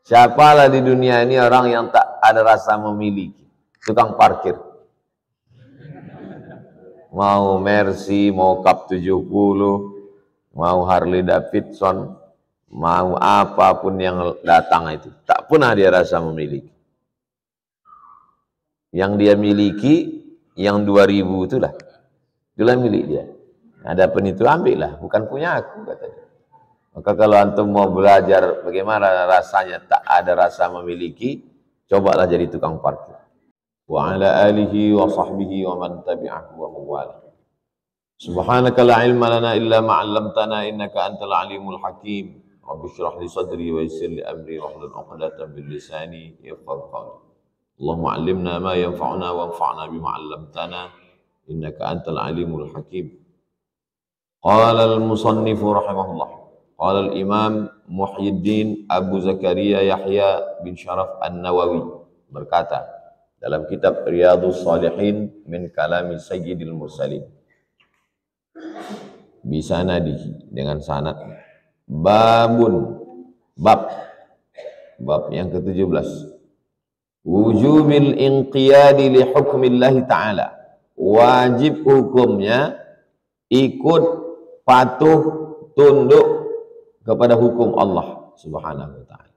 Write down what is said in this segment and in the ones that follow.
Siapalah di dunia ini orang yang tak ada rasa memiliki? Tukang parkir. Mau Mercy, mau Cup 70, mau Harley Davidson, mau apapun yang datang itu, tak pernah dia rasa memiliki. Yang dia miliki, yang 2000 itulah milik dia. Adapun itu ambillah, bukan punya aku, kata dia. Maka kalau antum mau belajar bagaimana rasanya tak ada rasa memiliki, cobalah jadi tukang parkir. Wa ala alihi wa sahbihi wa man tabi'ahu wa mawala. Subhanaka la ilma lana illa ma 'allamtana innaka antal alimul hakim. Rabbi shrah li sadri wa yassir li amri wahlul 'uqdatam min lisani yafqahu qawli. Allahumma 'allimna ma yanfa'una wanfa'na bima 'allamtana innaka antal alimul hakim. Qala al-musannif rahimahullah. Qala al-imam Muhyiddin Abu Zakaria Yahya bin Syaraf An-Nawawi berkata dalam kitab Riyadhus Shalihin min kalami Sayyidil Mursalin. Bisanadihi dengan sanad. Babun, bab yang ke-17. Wujubil inqiyadi li hukmillahi ta'ala. Wajib hukumnya ikut patuh tunduk kepada hukum Allah Subhanahu wa ta'ala.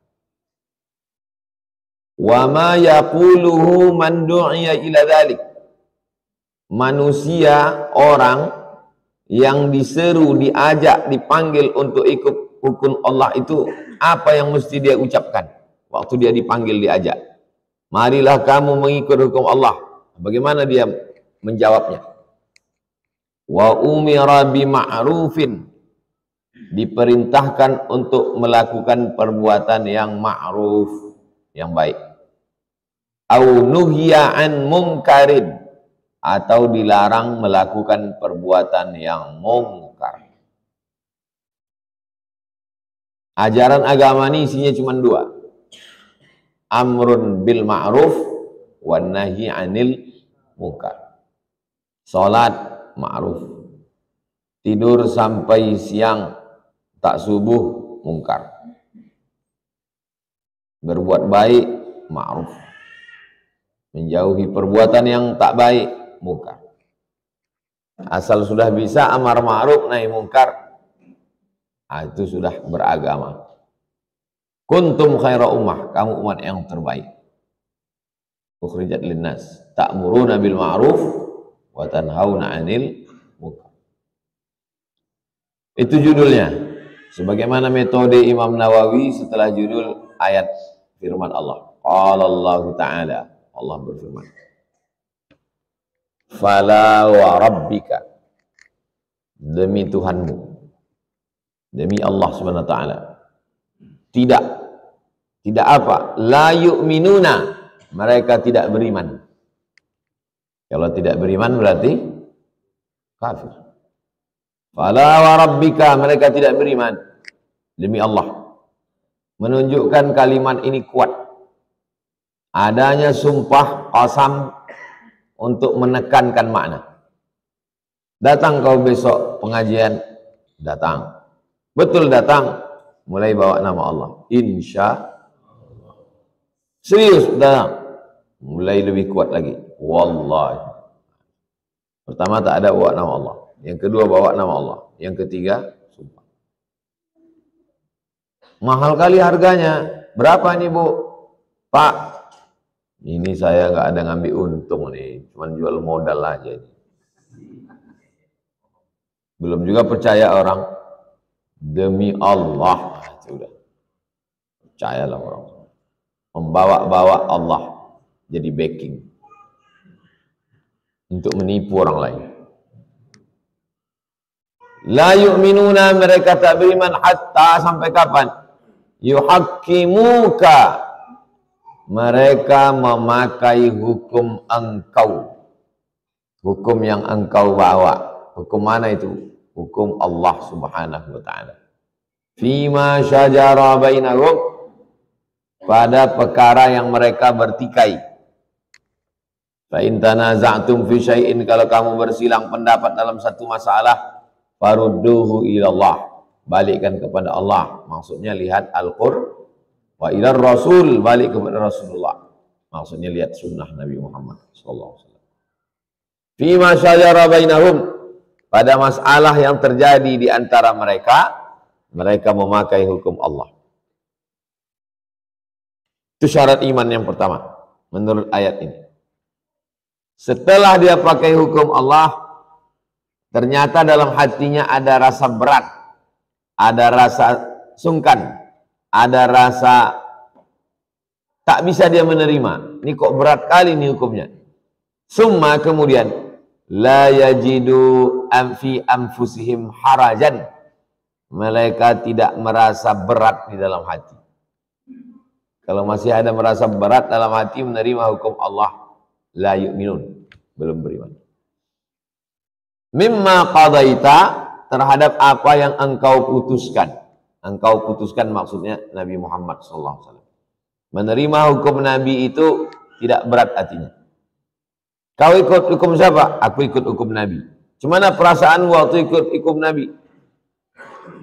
Wa ma yaquluhu man du'iya ila dhalik. Manusia, orang yang diseru, diajak, dipanggil untuk ikut hukum Allah itu, apa yang mesti dia ucapkan waktu dia dipanggil, diajak? Marilah kamu mengikut hukum Allah. Bagaimana dia menjawabnya? Wa umira bima'rufin, diperintahkan untuk melakukan perbuatan yang ma'ruf, yang baik. Au nuhiya an munkarin, atau dilarang melakukan perbuatan yang mungkar. Ajaran agama ini isinya cuma dua. Amrun bil ma'ruf wan nahi 'anil munkar. Salat ma'ruf. Tidur sampai siang tak subuh mungkar. Berbuat baik ma'ruf. Menjauhi perbuatan yang tak baik mungkar. Asal sudah bisa amar ma'ruf nahi mungkar, itu sudah beragama. Kuntum khaira ummah, kamu umat yang terbaik. Ukhrijat linnas ta'muruna bil ma'ruf wa tanhauna 'anil munkar. Itu judulnya. Sebagaimana metode Imam Nawawi setelah judul ayat firman Allah. Qala Allah Ta'ala, Allah berfirman, fala wa rabbika, demi Tuhanmu, demi Allah Subhanahu wa ta'ala, tidak apa? La yu'minuna, mereka tidak beriman. Kalau tidak beriman berarti kafir. Fala wa rabbika, mereka tidak beriman, demi Allah. Menunjukkan kalimat ini kuat. Adanya sumpah qasam untuk menekankan makna. Datang kau besok pengajian, datang. Betul datang, mulai bawa nama Allah. Insya Allah. Serius datang, mulai lebih kuat lagi. Wallahi. Pertama tak ada bawa nama Allah. Yang kedua bawa nama Allah. Yang ketiga sumpah. Mahal kali harganya. Berapa nih Bu? Pak, ini saya nggak ada ngambil untung nih, cuma jual modal aja. Belum juga percaya orang, demi Allah, sudah percayalah orang. Membawa-bawa Allah jadi backing untuk menipu orang lain. La yu'minuna, mereka tak beriman hatta, sampai kapan? Yuhaqqimuka, mereka memakai hukum engkau, hukum yang engkau bawa. Hukum mana itu? Hukum Allah Subhanahu wa ta'ala. Fima syajara bainahum, pada perkara yang mereka bertikai. Fa in tanaza'tum fi syai'in, kalau kamu bersilang pendapat dalam satu masalah, farudduhu ilallah, balikkan kepada Allah. Maksudnya lihat Al-Qur'an. Wa ila Rasul, balik kepada Rasulullah. Maksudnya lihat sunnah Nabi Muhammad sallallahu alaihi wasallam. Fima syajara bainahum, pada masalah yang terjadi di antara mereka, mereka memakai hukum Allah. Itu syarat iman yang pertama menurut ayat ini. Setelah dia pakai hukum Allah, ternyata dalam hatinya ada rasa berat, ada rasa sungkan, ada rasa tak bisa dia menerima. Ini kok berat kali ini hukumnya. Summa kemudian la yajidu fi anfusihim harajan, mereka tidak merasa berat di dalam hati. Kalau masih ada merasa berat dalam hati menerima hukum Allah, la yu'minun, belum beriman. Mimma qadaita, terhadap apa yang engkau putuskan. Engkau putuskan maksudnya Nabi Muhammad SAW. Menerima hukum Nabi itu tidak berat hatinya. Kau ikut hukum siapa? Aku ikut hukum Nabi. Cumana perasaan waktu ikut hukum Nabi?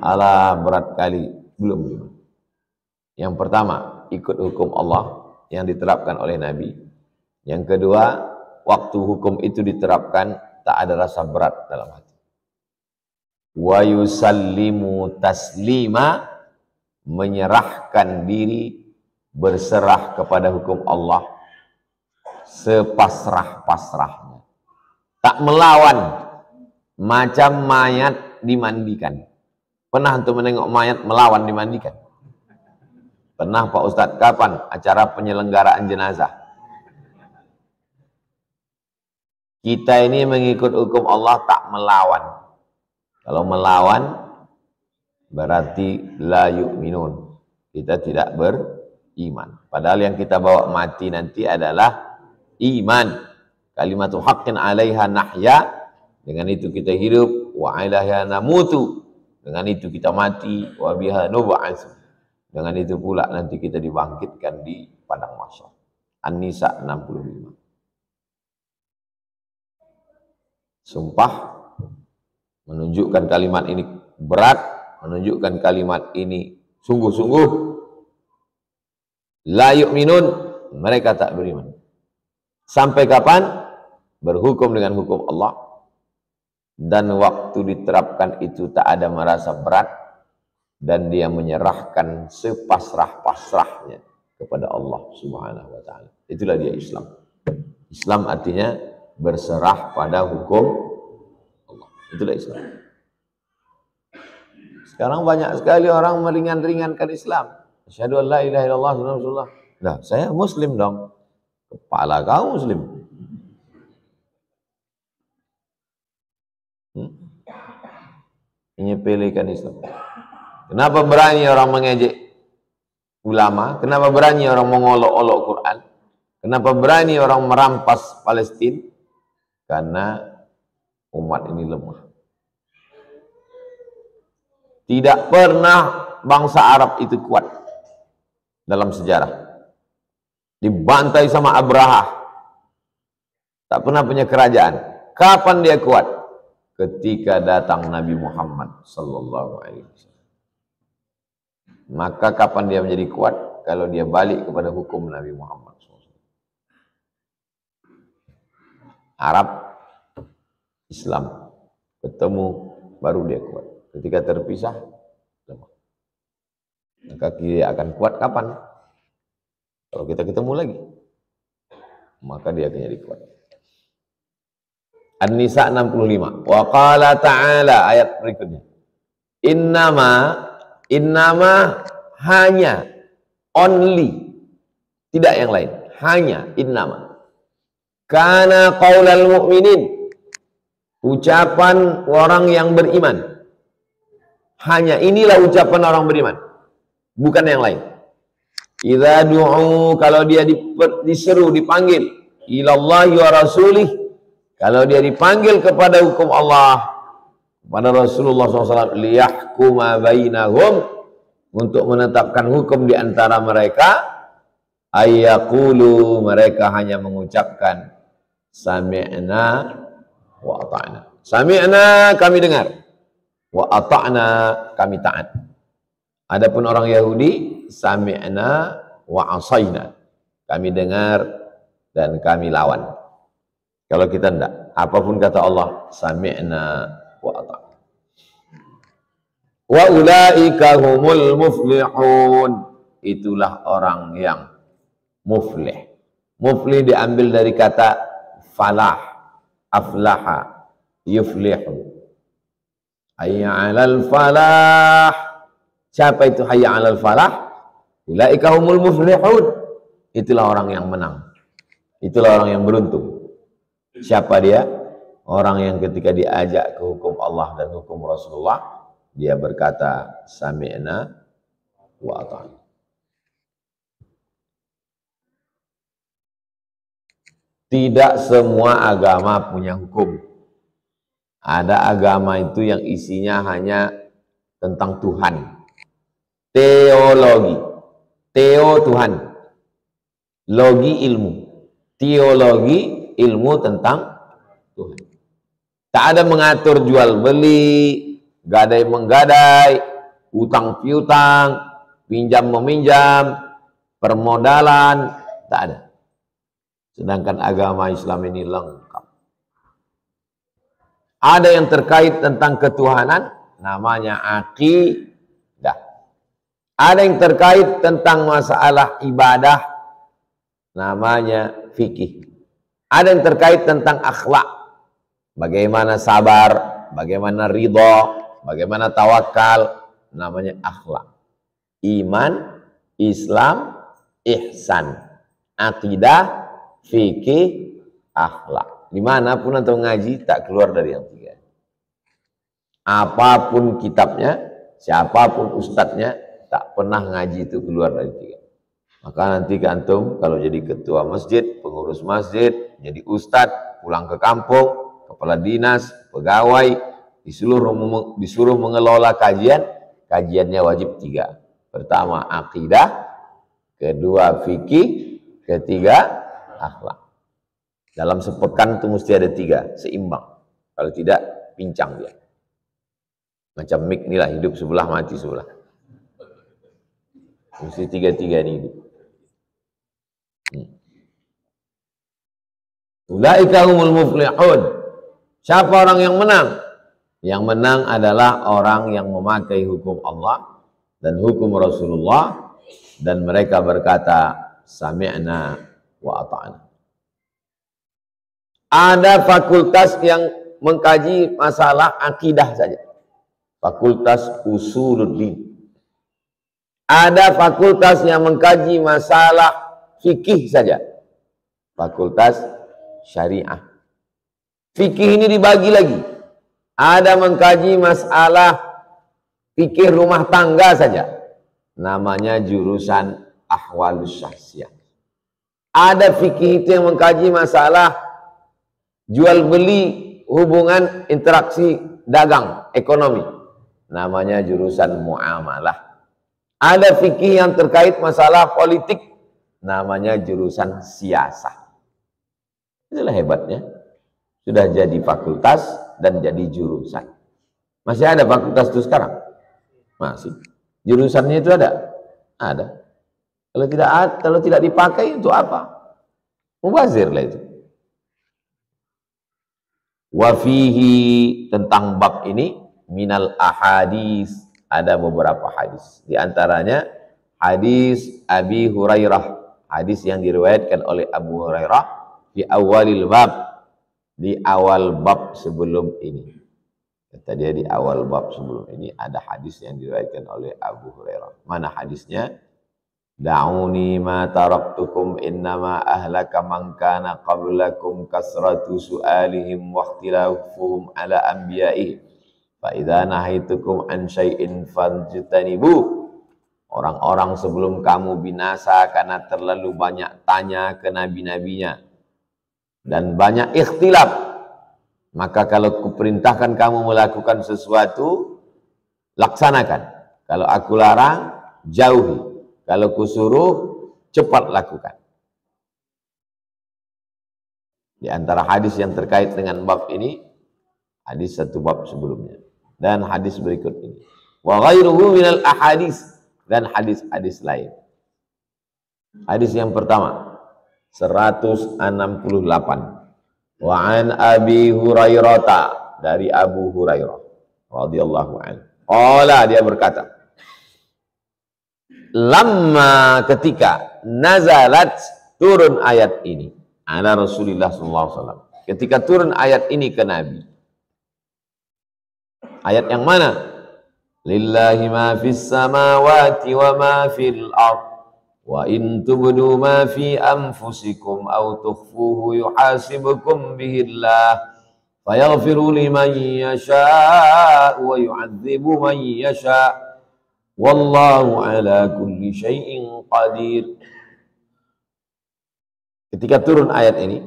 Alah, berat kali, belum beriman. Yang pertama, ikut hukum Allah yang diterapkan oleh Nabi. Yang kedua, waktu hukum itu diterapkan, tak ada rasa berat dalam hati. Wa yusallimu taslima, menyerahkan diri, berserah kepada hukum Allah sepasrah-pasrahnya. Tak melawan, macam mayat dimandikan. Pernah untuk menengok mayat melawan dimandikan? Pernah Pak Ustadz? Kapan acara penyelenggaraan jenazah? Kita ini mengikut hukum Allah, tak melawan. Kalau melawan berarti la yu'minun, kita tidak beriman. Padahal yang kita bawa mati nanti adalah iman. Kalimatu haqqin 'alaiha nahya, dengan itu kita hidup, wa 'alaiha namutu, dengan itu kita mati, wa biha nub'atsu, dengan itu pula nanti kita dibangkitkan di padang mahsyar. An-Nisa 65. Sumpah menunjukkan kalimat ini berat, menunjukkan kalimat ini sungguh-sungguh. La yu'minun, mereka tak beriman. Sampai kapan? Berhukum dengan hukum Allah, dan waktu diterapkan itu tak ada merasa berat, dan dia menyerahkan sepasrah-pasrahnya kepada Allah Subhanahu wa ta'ala. Itulah dia Islam. Islam artinya berserah pada hukum Allah. Itulah Islam. Sekarang banyak sekali orang meringan-ringankan Islam. Asyhadu an la ilaha illallah Rasulullah. Nah, saya muslim dong. Kepala kau muslim. Menyepelekan Islam. Kenapa berani orang mengejek ulama? Kenapa berani orang mengolok-olok Quran? Kenapa berani orang merampas Palestina? Karena umat ini lemah. Tidak pernah bangsa Arab itu kuat dalam sejarah. Dibantai sama Abraha, tak pernah punya kerajaan. Kapan dia kuat? Ketika datang Nabi Muhammad sallallahu alaihi wasallam. Maka kapan dia menjadi kuat? Kalau dia balik kepada hukum Nabi Muhammad SAW. Arab, Islam ketemu, baru dia kuat. Ketika terpisah, lemah. Maka dia akan kuat kapan? Kalau kita ketemu lagi, maka dia akan jadi kuat. An-Nisa 65. Wa qala ta'ala, ayat berikutnya. Innama hanya, only, tidak yang lain, hanya, innama. Kana qaulal mu'minin, ucapan orang yang beriman. Hanya, inilah ucapan orang beriman, bukan yang lain. Idza du'u, kalau dia diseru, dipanggil, ilallahi wa rasulih, kalau dia dipanggil kepada hukum Allah, kepada Rasulullah SAW, liyahkuma bainahum, untuk menetapkan hukum di antara mereka, ayyaqulu, mereka hanya mengucapkan sami'na wa ata'na. Sami'na, kami dengar, wa ata'na, kami taat. Adapun orang Yahudi, sami'na wa asaina. Kami dengar dan kami lawan. Kalau kita enggak, apapun kata Allah, sami'na wa ata'na. Wa ulaika humul muflihun. Itulah orang yang muflih. Muflih diambil dari kata falah, aflaha, yuflihu. Hayya 'alal falah. Siapa itu hayya 'alal falah? Ulaika humul muflihun. Itulah orang yang menang. Itulah orang yang beruntung. Siapa dia? Orang yang ketika diajak ke hukum Allah dan hukum Rasulullah, dia berkata sami'na wa ata'na. Tidak semua agama punya hukum. Ada agama itu yang isinya hanya tentang Tuhan. Teologi. Teo Tuhan. Logi ilmu. Teologi ilmu tentang Tuhan. Tak ada mengatur jual beli, gadai menggadai, utang piutang, pinjam meminjam, permodalan, tak ada. Sedangkan agama Islam ini lengkap. Ada yang terkait tentang ketuhanan, namanya akidah. Ada yang terkait tentang masalah ibadah, namanya fikih. Ada yang terkait tentang akhlak, bagaimana sabar, bagaimana ridho, bagaimana tawakal, namanya akhlak. Iman, Islam, ihsan, akidah, fikih, akhlak. Dimanapun antum ngaji tak keluar dari yang tiga. Apapun kitabnya, siapapun ustadznya, tak pernah ngaji itu keluar dari tiga. Maka nanti antum kalau jadi ketua masjid, pengurus masjid, jadi ustadz, pulang ke kampung, kepala dinas, pegawai, disuruh mengelola kajian, kajiannya wajib tiga. Pertama akidah, kedua fikih, ketiga akhlak. Dalam sepekan itu mesti ada tiga, seimbang. Kalau tidak, pincang dia. Macam mik inilah, hidup sebelah, mati sebelah. Mesti tiga-tiga ini hidup. Ulaika humul muflihun. Siapa orang yang menang? Yang menang adalah orang yang memakai hukum Allah dan hukum Rasulullah, dan mereka berkata sami'na wa ata'na. Ada fakultas yang mengkaji masalah akidah saja. Fakultas usuluddin. Ada fakultas yang mengkaji masalah fikih saja. Fakultas syariah. Fikih ini dibagi lagi. Ada mengkaji masalah fikih rumah tangga saja. Namanya jurusan ahwalus syahsiyah. Ada fikih itu yang mengkaji masalah jual beli, hubungan interaksi dagang, ekonomi. Namanya jurusan muamalah. Ada fikih yang terkait masalah politik. Namanya jurusan siasah. Itulah hebatnya. Sudah jadi fakultas dan jadi jurusan. Masih ada fakultas itu sekarang? Masih. Jurusannya itu ada? Ada. Kalau tidak dipakai untuk apa? Mubazir lah itu. Wafihi, tentang bab ini, minal ahadis, ada beberapa hadis. Di antaranya hadis Abi Hurairah, hadis yang diriwayatkan oleh Abu Hurairah di awalil bab, di awal bab sebelum ini. Kata dia di awal bab sebelum ini ada hadis yang diriwayatkan oleh Abu Hurairah. Mana hadisnya? Da'uni ma taraktukum innama ahlaka man kana qablakum kasratu su'alihim wa ikhtilafuhum ala anbiya'ihim fa idza nahaitukum an syai'in fajtanibu. Orang-orang sebelum kamu binasa karena terlalu banyak tanya ke nabi-nabinya dan banyak ikhtilaf. Maka kalau kuperintahkan kamu melakukan sesuatu, laksanakan. Kalau aku larang, jauhi. Kalau kusuruh, cepat lakukan. Di antara hadis yang terkait dengan bab ini, hadis satu bab sebelumnya. Dan hadis berikut ini. Wa ghairuhu minal ahadis. dan hadis-hadis lain. Hadis yang pertama 168. Wa an Abi Hurairah, dari Abu Hurairah radhiyallahu anhu. Qala, dia berkata, lamma, ketika nazalat, turun ayat ini ala Rasulullah sallallahu alaihi wasallam. Ketika turun ayat ini ke Nabi. Ayat yang mana? Lillahi ma fis samawati wa ma fil ardh wa in tubdu ma fi anfusikum aw tukhfuhu yuhasibukum bihi Allah fayaghfiru liman yasha wa yu'adzibu man yasha wallahu ala kulli syai'in qadir. Ketika turun ayat ini,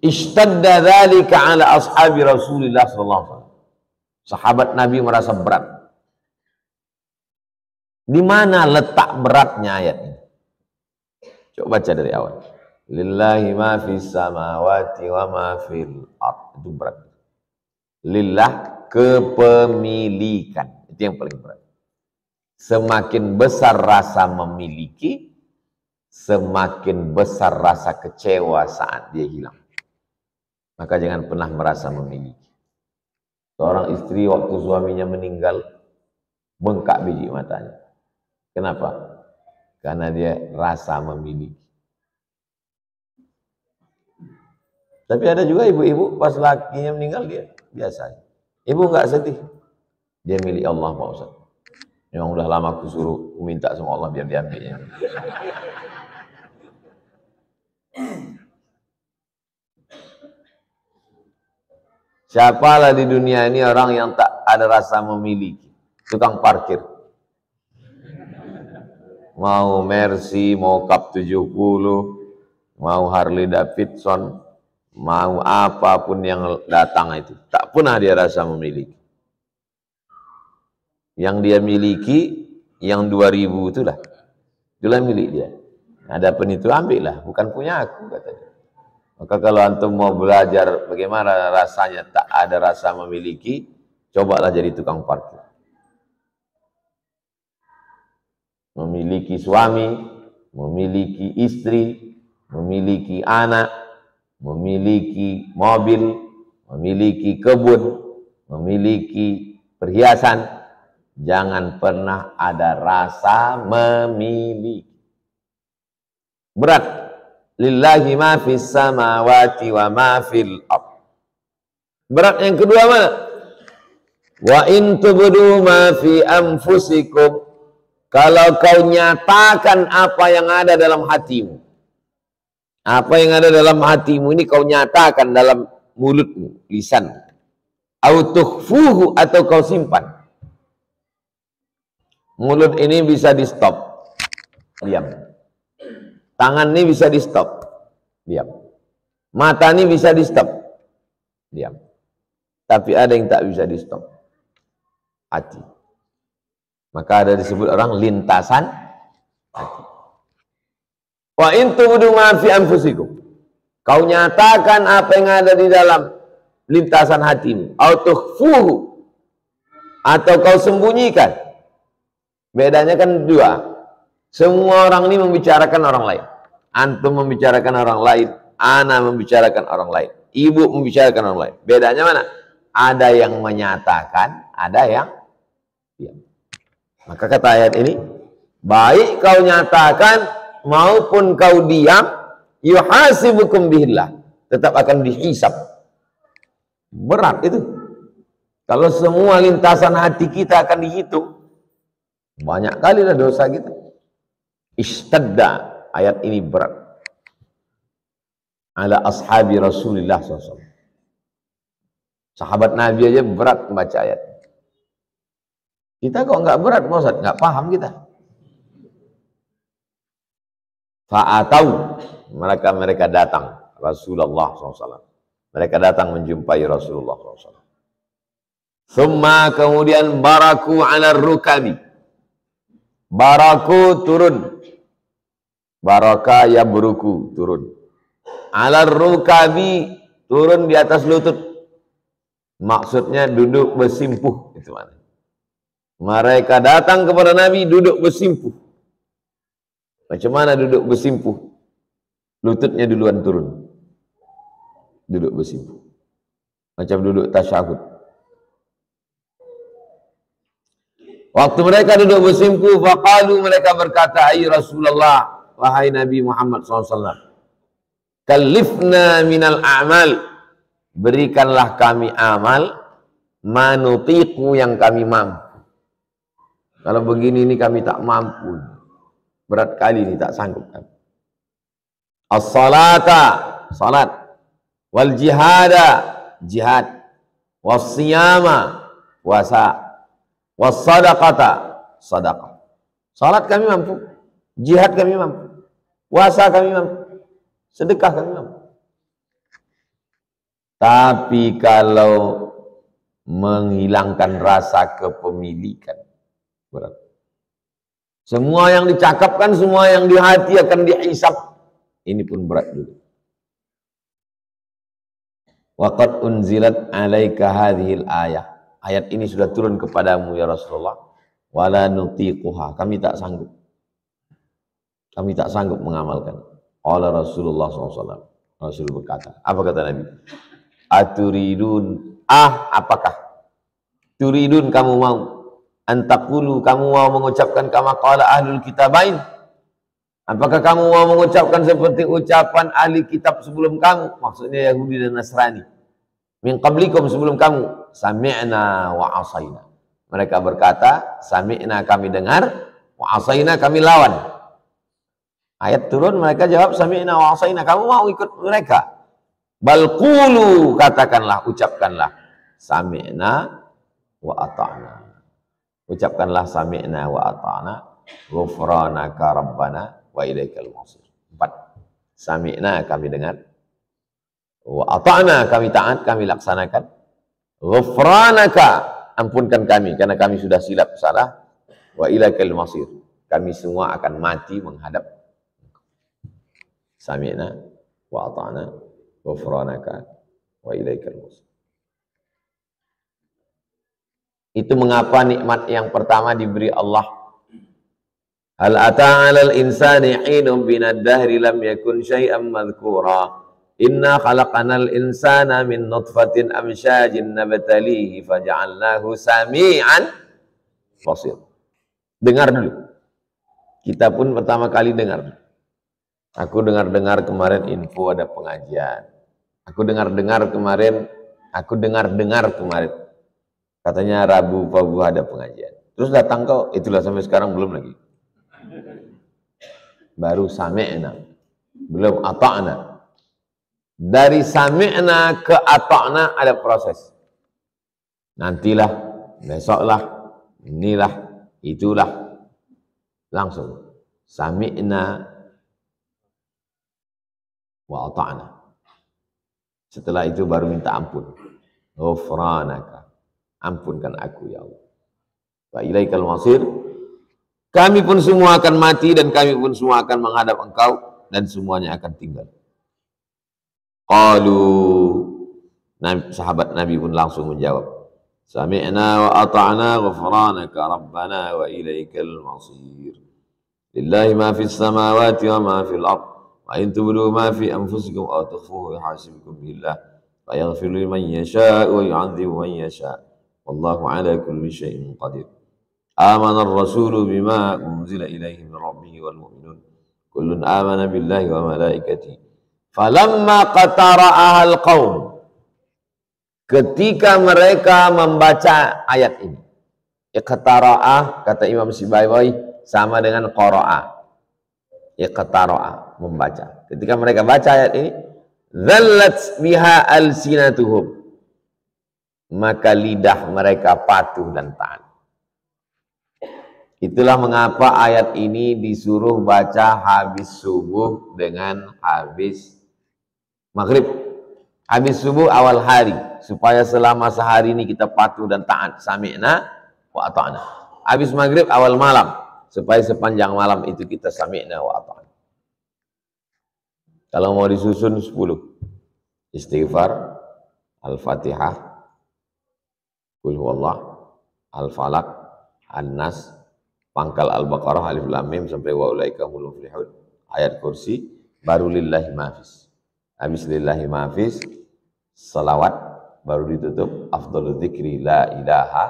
ishtadda dzalika ala ashabi Rasulillah sallallahu alaihi wasallam. Sahabat Nabi merasa berat. Di mana letak beratnya ayat ini? Coba baca dari awal. Lillahi ma fis samawati wa ma fil ardh. Itu berat. Lillah, kepemilikan. Itu yang paling berat. Semakin besar rasa memiliki, semakin besar rasa kecewa saat dia hilang. Maka jangan pernah merasa memiliki. Seorang istri waktu suaminya meninggal, bengkak biji matanya. Kenapa? Karena dia rasa memiliki. Tapi ada juga ibu-ibu pas lakinya meninggal dia biasa. Ibu nggak sedih. Dia milik Allah, Pak Ustaz. Memang udah lama aku suruh minta sama Allah biar diambilnya. Siapalah di dunia ini orang yang tak ada rasa memiliki? Tukang parkir. Mau Mercy, mau Cup 70, mau Harley Davidson, mau apapun yang datang itu, tak pernah dia rasa memiliki. Yang dia miliki, yang 2000 itulah milik dia. Adapun itu ambillah, bukan punya aku, katanya. Maka kalau antum mau belajar bagaimana rasanya tak ada rasa memiliki, cobalah jadi tukang parkir. Memiliki suami, memiliki istri, memiliki anak, memiliki mobil, memiliki kebun, memiliki perhiasan. Jangan pernah ada rasa memiliki. Berat. Lillahi ma fis samawati wa ma fil ardh. Berat yang kedua mana? Wa in tubdu ma fi anfusikum. Kalau kau nyatakan apa yang ada dalam hatimu. Apa yang ada dalam hatimu ini kau nyatakan dalam mulutmu, lisan. Au tukhfuhu, atau kau simpan. Mulut ini bisa di stop, diam. Tangan ini bisa di stop, diam. Mata ini bisa di stop, diam. Tapi ada yang tak bisa di stop, hati. Maka ada disebut orang lintasan hati. Wa in tubdu ma fi anfusikum. Kau nyatakan apa yang ada di dalam lintasan hatimu. Au tukhfuhu, atau kau sembunyikan. Bedanya kan dua. Semua orang ini membicarakan orang lain. Antum membicarakan orang lain, ana membicarakan orang lain, ibu membicarakan orang lain. Bedanya mana? Ada yang menyatakan, ada yang diam. Maka kata ayat ini, baik kau nyatakan maupun kau diam, yuhasibukum bihillah, tetap akan dihisab. Berat itu. Kalau semua lintasan hati kita akan dihitung, banyak kali lah dosa kita. Ishtadda, ayat ini berat. Ala ashabi Rasulullah SAW. Sahabat Nabi aja berat membaca ayat. Kita kok nggak berat, Pak Ustaz? Nggak paham kita. Fa'atau, mereka datang Rasulullah SAW. Mereka datang menjumpai Rasulullah SAW. Summa, kemudian baraku ala rukabi. Baraku turun. Baraka ya beruku turun. Alar rukabi, turun di atas lutut. Maksudnya duduk bersimpuh, itu mana? Mereka datang kepada Nabi duduk bersimpuh. Macam mana duduk bersimpuh? Lututnya duluan turun. Duduk bersimpuh. Macam duduk tasyahud. Waktu mereka duduk bersimpuh, faqalu, mereka berkata, "Ai Rasulullah, wahai Nabi Muhammad SAW, kallifna minal a'mal, berikanlah kami amal, manutiqu yang kami mampu. Kalau begini ini kami tak mampu. Berat kali ini, tak sanggup kami. As-salata, salat. Wal jihada, jihad. Was-siyama, puasa. Was-sadaqata, sadaqah. Salat kami mampu. Jihad kami mampu. Puasa kami mampu. Sedekah kami mampu. Tapi kalau menghilangkan rasa kepemilikan, berat. Semua yang dicakapkan, semua yang di hati akan dihisab. Ini pun berat juga. Waqad unzilat alaika hadhil ayah. Ayat ini sudah turun kepadamu ya Rasulullah. Wala nutiquha. Kami tak sanggup. Kami tak sanggup mengamalkan. Qala Rasulullah SAW. Rasul berkata. Apa kata Nabi? Aturidun. Apakah? Turidun, kamu mau? Antakulu, kamu mau mengucapkan kama qala ahlul kitabain? Apakah kamu mau mengucapkan seperti ucapan ahli kitab sebelum kamu? Maksudnya Yahudi dan Nasrani. Min qablikum, sebelum kamu. Sami'na wa asaina. Mereka berkata, sami'na, kami dengar, wa asaina, kami lawan. Ayat turun, mereka jawab, sami'na wa asaina. Kamu mau ikut mereka? Bal qulu, katakanlah, ucapkanlah, sami'na wa ata'na. Ucapkanlah sami'na wa ata'na, ghufranaka rabbana wa ilaikal masir. 4. Sami'na, kami dengar. Wa ata'na, kami taat, kami laksanakan. Ghufranaka, ampunkan kami karena kami sudah silap salah. Wa ilaikal masir, kami semua akan mati menghadap. Sami'na wa ata'na, ghufranaka wa ilaikal masir. Itu mengapa nikmat yang pertama diberi Allah. Hal ata 'alal insani 'inun minad dahri lam yakun syai'an madhkura. Inna khalaqanal insana min nutfatin amsyajin nabtalihi faja'alnahu sami'an basir. Dengar dulu. Kita pun pertama kali dengar. Aku dengar-dengar kemarin info ada pengajian. Aku dengar-dengar kemarin. Katanya Rabu Pabu ada pengajian. Terus datang kau, itulah sampai sekarang belum lagi. Baru sami'na, belum ata'na. Dari sami'na ke ata'na ada proses. Nantilah, besoklah, inilah, itulah. Langsung. Sami'na wa ata'na. Setelah itu baru minta ampun. Ghufranaka. Ampunkan aku ya Allah. Wa ilaikal masir. Kami pun semua akan mati dan kami pun semua akan menghadap engkau dan semuanya akan tinggal. Qalu, sahabat Nabi pun langsung menjawab. Sami'na wa ata'na ghufranaka rabbana wa ilaikal masir. Lillahi ma fis samawati wa ma fil ard. Wa in tubdu ma fi anfusikum aw tukhfuhu yuhasibkum billah. Fa yaghfiru liman yasha' wa yu'adzibu man yasha'. Wallahu ala kulli syai'in qadir. Amana ar-rasulu bima unzila ilaihi min rabbih wal mu'minun. Kullun amana billahi wa malaikatihi. Falamma qatara'aha al-qaum. Ketika mereka membaca ayat ini. Iqtara'ah, kata Imam Sibawayh, sama dengan qara'ah. Iqtara'ah, membaca. Ketika mereka baca ayat ini, dhallat biha alsinatuhum. Maka lidah mereka patuh dan taat. Itulah mengapa ayat ini disuruh baca habis subuh dengan habis maghrib. Habis subuh awal hari, supaya selama sehari ini kita patuh dan taat. Sami'na wa ata'na. Habis maghrib awal malam, supaya sepanjang malam itu kita sami'na wa ata'na. Kalau mau disusun 10. Istighfar, Al-Fatihah, Qul huwallah, Al-Falaq, An-Nas, pangkal Al-Baqarah, Alif Lam Mim sampai wa ulaika humul muflihun, ayat kursi, baru lillahi ma'afis. Habis lillahi ma'afis, salawat, baru ditutup afdhalul dzikri la ilaha.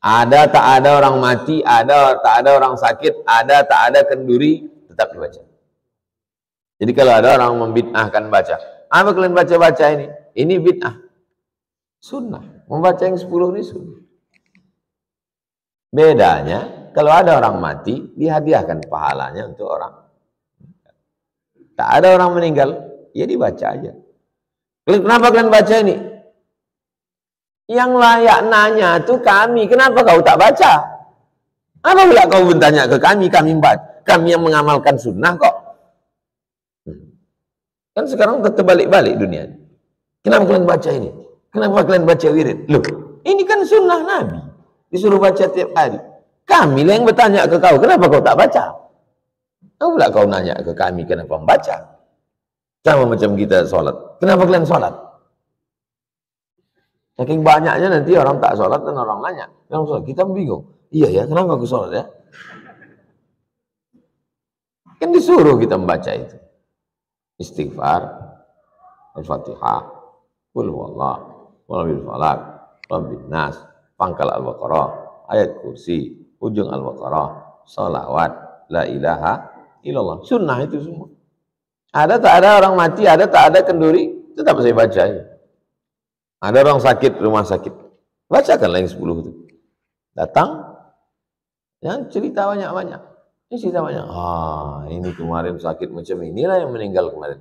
Ada tak ada orang mati, ada tak ada orang sakit, ada tak ada kenduri, tetap dibaca. Jadi kalau ada orang membid'ahkan baca, apa kalian baca-baca ini? Ini bid'ah. Sunnah. Membaca yang 10 ini sunnah. Bedanya, kalau ada orang mati, dihadiahkan pahalanya untuk orang. Tak ada orang meninggal, ya dibaca aja. Kenapa kalian baca ini? Yang layak nanya itu kami, kenapa kau tak baca? Apa pula kau bertanya ke kami yang mengamalkan sunnah kok. Kan sekarang terbalik-balik dunia. Kenapa kalian baca ini? Kenapa kalian baca wirid? Loh, ini kan sunnah Nabi. Disuruh baca tiap hari. Kami yang bertanya ke kau, kenapa kau tak baca? Apa pula kau nanya ke kami, kenapa membaca? Sama macam kita sholat. Kenapa kalian sholat? Saking banyaknya nanti orang tak sholat dan orang nanya. Kenapa sholat? Kita bingung. Iya ya, kenapa aku sholat ya? Kan disuruh kita membaca itu. Istighfar, Al-Fatihah, Qul huwallah, Rabbil falaq, Rabbin nas, pangkal Al-Baqarah, ayat kursi, ujung Al-Baqarah, salawat, la ilaha illallah. Sunnah itu semua. Ada tak ada orang mati, ada tak ada kenduri, tetap saya baca. Ada orang sakit, rumah sakit, bacakanlah yang 10 itu. Datang, yang cerita banyak-banyak. Ini cerita banyak. Ini kemarin sakit macam inilah yang meninggal kemarin.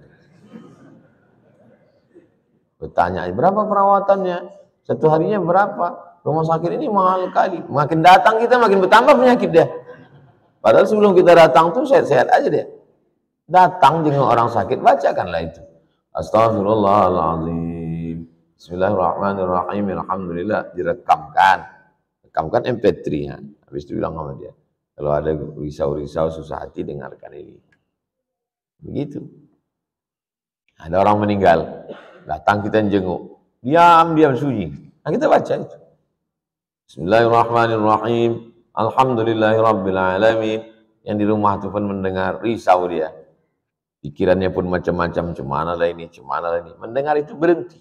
Bertanya, berapa perawatannya? Satu harinya berapa? Rumah sakit ini mahal kali. Makin datang kita makin bertambah penyakit dia. Padahal sebelum kita datang tuh sehat-sehat aja dia. Datang jenguk orang sakit, bacakanlah itu. Astaghfirullahaladzim. Bismillahirrahmanirrahim. Alhamdulillah. Direkamkan. Rekamkan MP3 ya. Habis itu bilang sama dia, kalau ada risau-risau susah hati dengarkan ini. Begitu. Ada orang meninggal, datang kita jenguk, diam sunyi. Nah kita baca itu. Bismillahirrahmanirrahim. Alhamdulillahirabbil alamin. Yang di rumah itu pun mendengar, risau dia. Pikirannya pun macam-macam, cemana lah ini. Mendengar itu berhenti.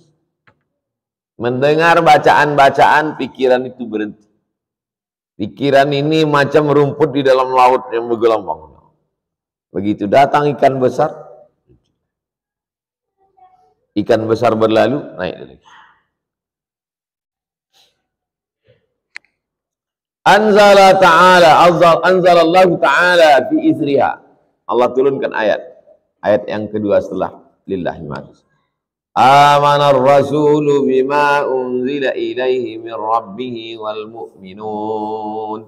Mendengar bacaan-bacaan, pikiran itu berhenti. Pikiran ini macam rumput di dalam laut yang bergelombang. Begitu datang ikan besar, berlalu, naik lagi. Anzalallahu ta'ala fi isriha. Allah turunkan ayat yang kedua setelah lillahi ma'afis. Amanar rasulu bima unzila ilaihi min rabbih wal mu'minun.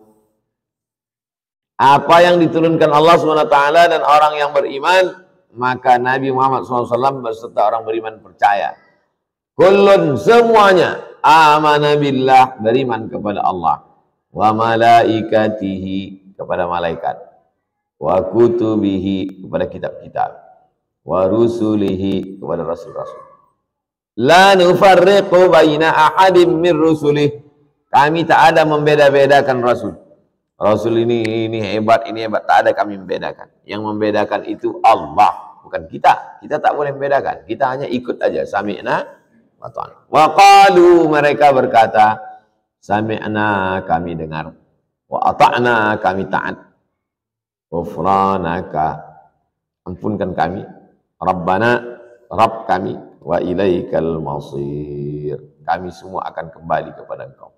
Apa yang diturunkan Allah SWT dan orang yang beriman, maka Nabi Muhammad SAW beserta orang beriman percaya. Kullun, semuanya, amana billah, beriman kepada Allah, wa malaikatihi, kepada malaikat, wa kutubihi, kepada kitab-kitab, wa rusulihi, kepada rasul-rasul. La nufarriqu baina ahadim min rusulih. Kami tak ada membeda-bedakan rasul. Rasul ini hebat, ini hebat. Tak ada kami membedakan. Yang membedakan itu Allah, bukan kita. Kita tak boleh membedakan. Kita hanya ikut aja. Sami'na wa ta'ana. Wa qalu, mereka berkata, sami'na, kami dengar. Wa ata'na, kami taat. Ghufranaka, ampunkan kami. Rabbana, Rabb kami. Wa ilaikal masir, kami semua akan kembali kepada Engkau.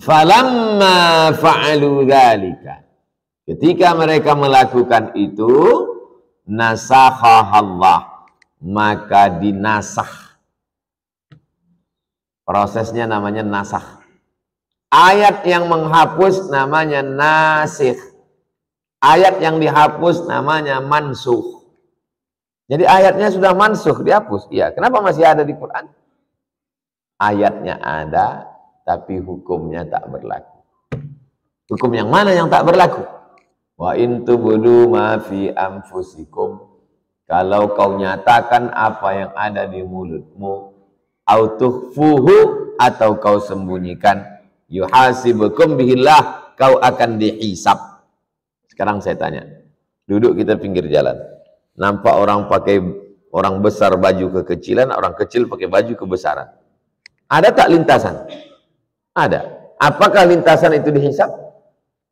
Falamma fa'alu dzalika, ketika mereka melakukan itu, nasakhahallah, maka dinasakh. Prosesnya namanya nasakh. Ayat yang menghapus namanya nasikh. Ayat yang dihapus namanya mansukh. Jadi ayatnya sudah mansukh, dihapus. Iya, kenapa masih ada di Quran? Ayatnya ada, tapi hukumnya tak berlaku. Hukum yang mana yang tak berlaku? Wa in tubdu ma fi anfusikum, kalau kau nyatakan apa yang ada di mulutmu, au tukhfuhu, atau kau sembunyikan, yuhasibukum bihillah, kau akan dihisab. Sekarang saya tanya, duduk kita pinggir jalan, nampak orang besar baju kekecilan, orang kecil pakai baju kebesaran. Ada tak lintasan? Ada. Apakah lintasan itu dihisab?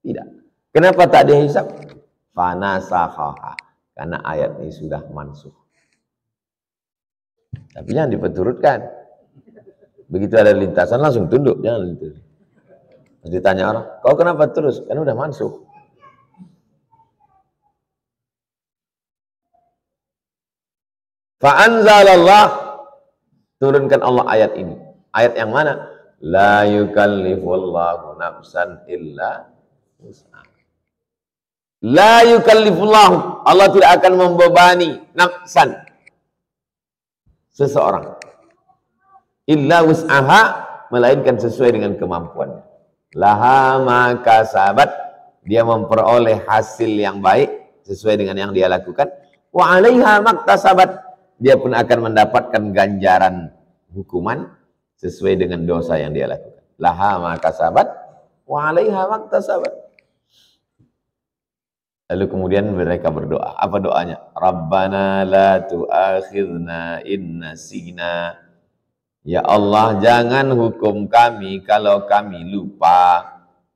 Tidak. Kenapa tak dihisab? Fanasakhaha, karena ayat ini sudah mansukh. Tapi jangan diperturutkan. Begitu ada lintasan langsung tunduk, jangan lintas. Ditanya orang, kau kenapa terus? Kan udah mansukh. Fa'anzalallah, turunkan Allah ayat ini. Ayat yang mana? La yukallifullahu nafsan illa wus'aha. La yukallifullahu, Allah tidak akan membebani nafsan, seseorang, illa wus'aha, melainkan sesuai dengan kemampuannya. Laha ma kasabat, dia memperoleh hasil yang baik sesuai dengan yang dia lakukan. Wa 'alaiha maktasabat, dia pun akan mendapatkan ganjaran hukuman sesuai dengan dosa yang dia lakukan. Laha ma kasabat wa 'alaiha maktasabat. Lalu kemudian mereka berdoa. Apa doanya? Rabbana la tu'akhidna in nasina. Ya Allah, jangan hukum kami kalau kami lupa.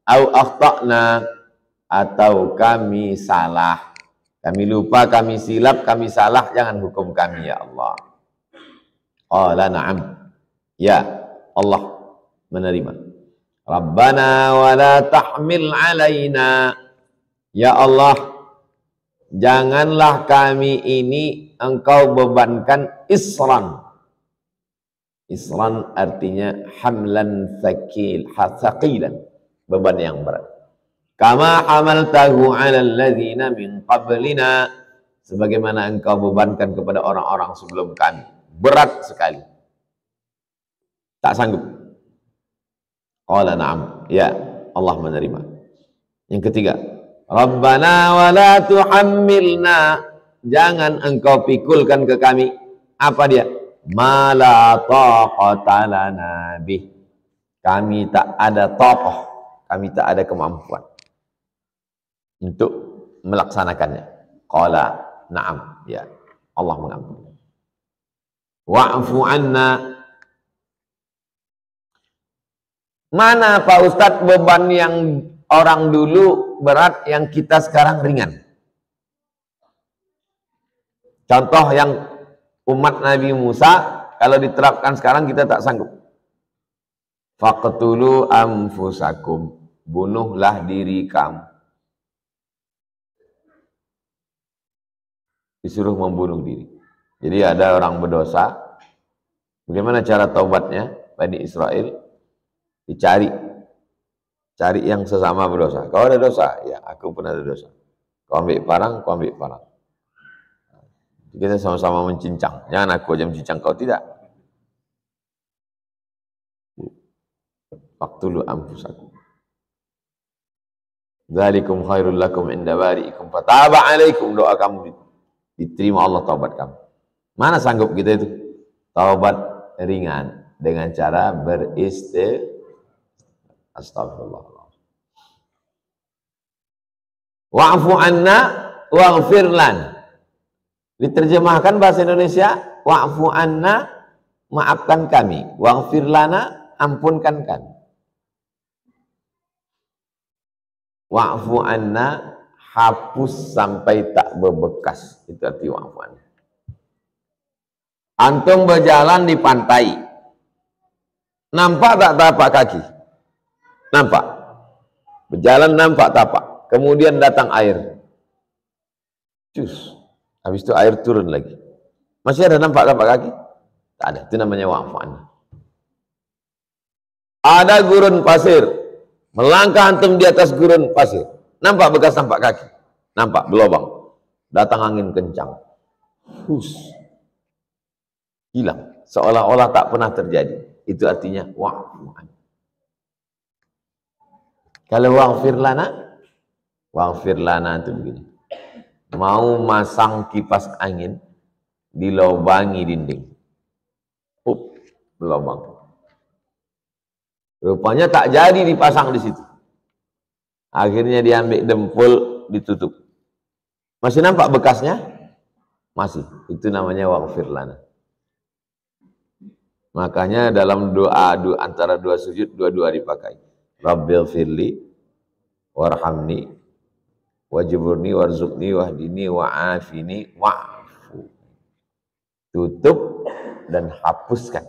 Au akhtana, atau kami salah. Kami lupa, kami silap, kami salah, jangan hukum kami ya Allah. Qala na'am. Ya Allah menerima. Rabbana wa la tahmil alaina. Ya Allah, janganlah kami ini engkau bebankan isran. Isran artinya hamlan thaqilan, beban yang berat. Kama hamaltahu 'alal ladzina min qablina, sebagaimana engkau bebankan kepada orang-orang sebelum kami. Berat sekali. Tak sanggup. Qala na'am. Ya, Allah menerima. Yang ketiga, Rabbana wa la tuhammilna, jangan engkau pikulkan ke kami. Apa dia? Ma la taqata lana bih, kami tak ada taqah, kami tak ada kemampuan untuk melaksanakannya. Qala na'am. Ya, Allah mengampuni. Wa'fu anna, mana Pak Ustadz beban yang orang dulu berat, yang kita sekarang ringan? Contoh yang umat Nabi Musa, kalau diterapkan sekarang kita tak sanggup. Faqtulu anfusakum, bunuhlah diri kamu. Disuruh membunuh diri. Jadi ada orang berdosa, bagaimana cara taubatnya? Bani Israel dicari, cari yang sesama berdosa. Kau ada dosa? Ya, aku pun ada dosa. Kau ambil parang, kau ambil parang. Kita sama-sama mencincang. Jangan aku aja mencincang, kau tidak. Faqtulu anfusakum. Dzalikum khairul lakum inda bari'ikum fataba 'alaikum, doa kamu diterima Allah, taubat kamu. Mana sanggup kita itu? Taubat ringan dengan cara astagfirullah. Wa'fu anna waghfir lana. Diterjemahkan bahasa Indonesia, wa'fu anna, maafkan kami, waghfir lana, ampunkan kami. Wa'fu anna, hapus sampai tak berbekas, itu arti wa'fu anna. Antum berjalan di pantai, nampak tak tapak kaki? Nampak. Berjalan nampak tapak, kemudian datang air, cus, habis itu air turun lagi, masih ada nampak tapak kaki? Tak ada. Itu namanya wa'fu anna. Ada gurun pasir, melangkah antum di atas gurun pasir, nampak bekas tapak kaki? Nampak, berlubang. Datang angin kencang, hilang, seolah-olah tak pernah terjadi. Itu artinya wa'fu anna. Kalau waghfir lana itu begini. Mau masang kipas angin, dilobangi dinding. berlubang. Rupanya tak jadi dipasang di situ. Akhirnya diambil dempul, ditutup. Masih nampak bekasnya? Masih. Itu namanya waghfir lana. Makanya dalam doa antara dua sujud, dua-dua dipakai. Rabbil firli warhamni wajburni warzuqni wahdini wa'afini wa'fu. Tutup dan hapuskan.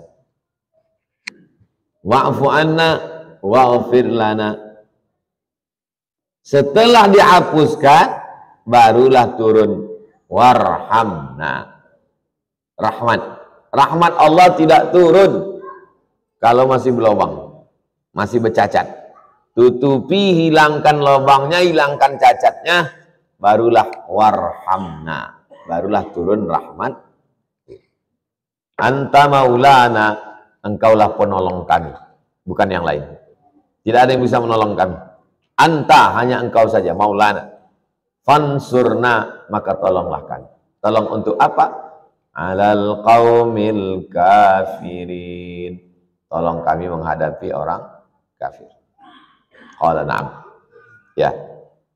Wa'fu anna waghfir lana. Setelah dihapuskan, barulah turun warhamna. Rahmat. Rahmat Allah tidak turun kalau masih berlubang, masih bercacat. Tutupi, hilangkan lubangnya, hilangkan cacatnya, barulah warhamna. Barulah turun rahmat. Anta maulana, engkaulah penolong kami, bukan yang lain. Tidak ada yang bisa menolong kami. Anta, hanya engkau saja, maulana. Fansurna, maka tolonglah kami. Tolong untuk apa? Alal qaumil kafirin. Tolong kami menghadapi orang kafir. Qala na'am. Ya,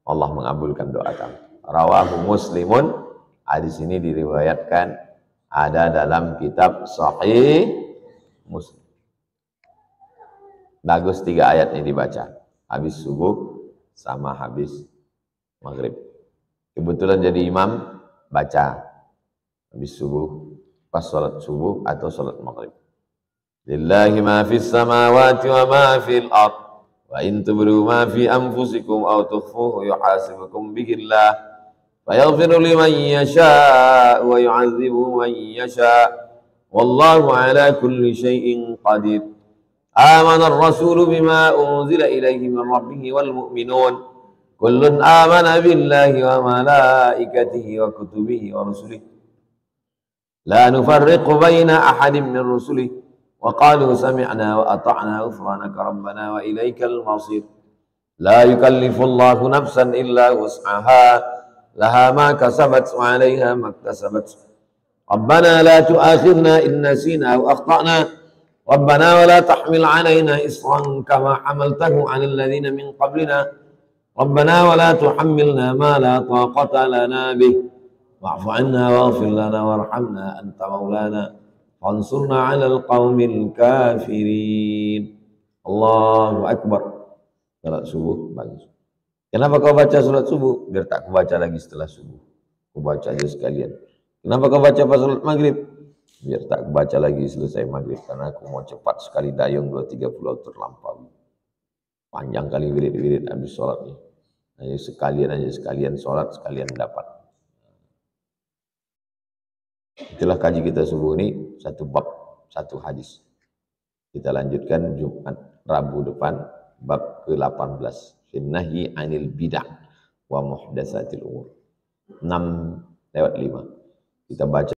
Allah mengabulkan doa kami. Rawahu Muslimun. Hadis ini diriwayatkan ada dalam kitab Sahih Muslim. Bagus 3 ayat ini dibaca. Habis subuh sama habis maghrib. Kebetulan jadi imam, baca habis subuh, pas salat subuh atau salat maghrib. Lillahi ma fis samawati wa ma fil ard. Wa in tubdu ma fi anfusikum aw tukhfuhu yuhasibukum bihi Allah. Fayaghfiru liman yasha wa yu'adzibu man yasha. Wallahu ala kulli syai'in qadir. Amana ar-rasulu bima unzila ilaihi min rabbih wal mu'minun. Kullun amana billahi wa malaikatihi wa kutubihi wa rusulihi. La nufarriqu baina ahadin min rusulihi wa qalu sami'na wa ata'na ghufranaka rabbana wa ilaikal masir. La yukallifu Allahu nafsan illa wus'aha laha ma kasabat wa 'alayha ma iktasabat. Rabbana la tu'akhidhna in nasina aw akhtana. Rabbana wa la tahmil 'alaina isran kama hamaltahu 'alal ladzina min qablina. Rabbana wa la tuhammilna ma la taqata lana bih. Wa'fu 'anna waghfir lana warhamna anta maulana fansurna 'alal qaumil kafirin. Allahu akbar. Salat subuh bagus. Kenapa kau baca salat subuh? Biar tak kau baca lagi setelah subuh. Kau baca aja sekalian. Kenapa kau baca pas salat maghrib? Biar tak kau baca lagi selesai maghrib, karena aku mau cepat sekali dayung 2-3 terlampaui. Panjang kali wirid-wirid habis salatnya. Ayo sekalian salat, sekalian dapat. Itulah kaji kita subuh ini, satu bab, satu hadis. Kita lanjutkan Jumat Rabu depan, bab ke-18. Finnahyi anil bid'ah wa muhdatsatil umur. 6/5. Kita baca